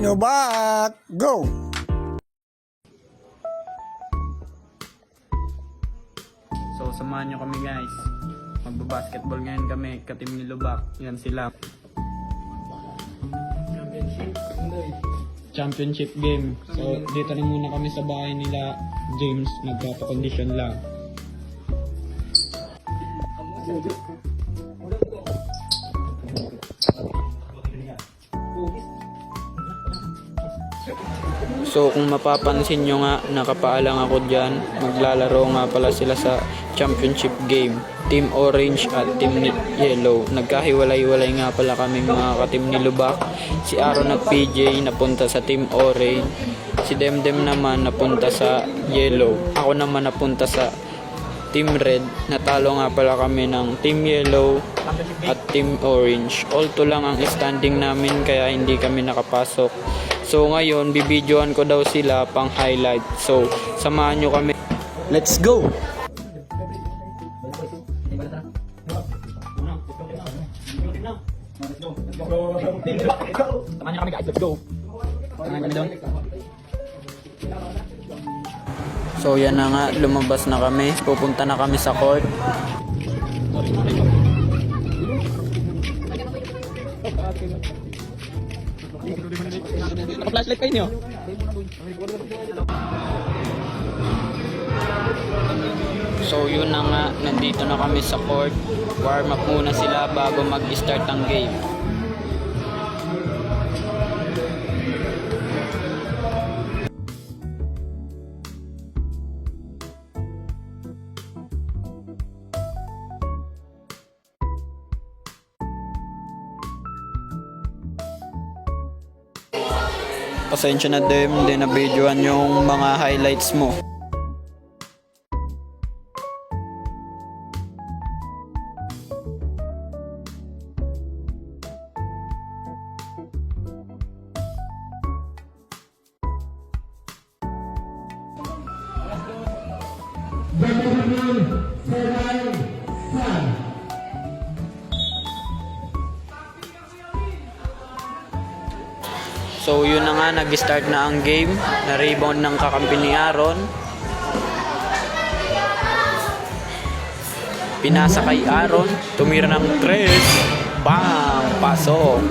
Lubak, go! So samahan nyo kami guys. Magbabasketball ngayon kami, ka-team ni Lubak. Yan sila. Championship game. So dito rin muna kami sa bahay nila James, nagpapa-condition lang. So kung mapapansin nyo nga, nakapaalang ako dyan. Maglalaro nga pala sila sa championship game. Team Orange at Team Yellow. Nagkahiwalay-walay nga pala kami mga ka-team ni Lubak. Si Aaron at PJ napunta sa Team Orange. Si Demdem naman napunta sa Yellow. Ako naman napunta sa Team Red. Natalo nga pala kami ng Team Yellow at Team Orange. All to lang ang standing namin kaya hindi kami nakapasok. So ngayon, bibidyoan ko daw sila pang highlight. So, samahan nyo kami. Let's go! Samahan nyo kami guys, let's go! Samahan kami doon. So yan na nga, lumabas na kami. Pupunta na kami sa court. Naka-flashlight kayo niyo? So yun na nga, nandito na kami sa court. Warm up muna sila bago mag-start ang game. Pasensya na din, hindi na videoan yung mga highlights mo. So yun na nga, nag-start na ang game. Na-rebound ng kakampi ni Aaron. Pinasa kay Aaron. Tumira ng 3. Bang! Pasok!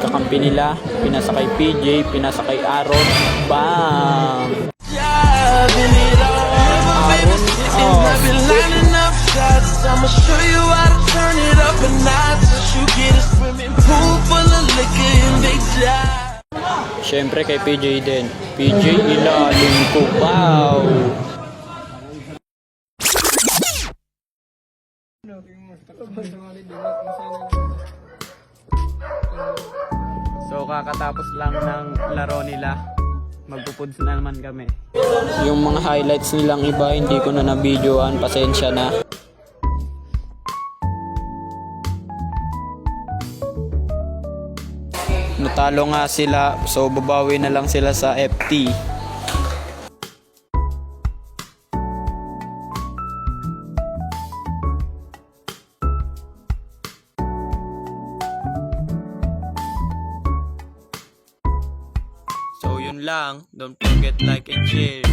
Kakampi nila. Pinasa kay PJ. Pinasa kay Aaron. Bang! Aaron I'ma show you how to turn it up a notch. You get a swimming pool full of liquor and they die. Siyempre kay PJ din. PJ ilalim ko. Wow! So kakatapos lang ng laro nila. Magpupuds na naman kami. Yung mga highlights nilang iba hindi ko na na-videoan. Pasensya na. Natalo nga sila, so babawi na lang sila sa FT. So yun lang, don't forget like and share.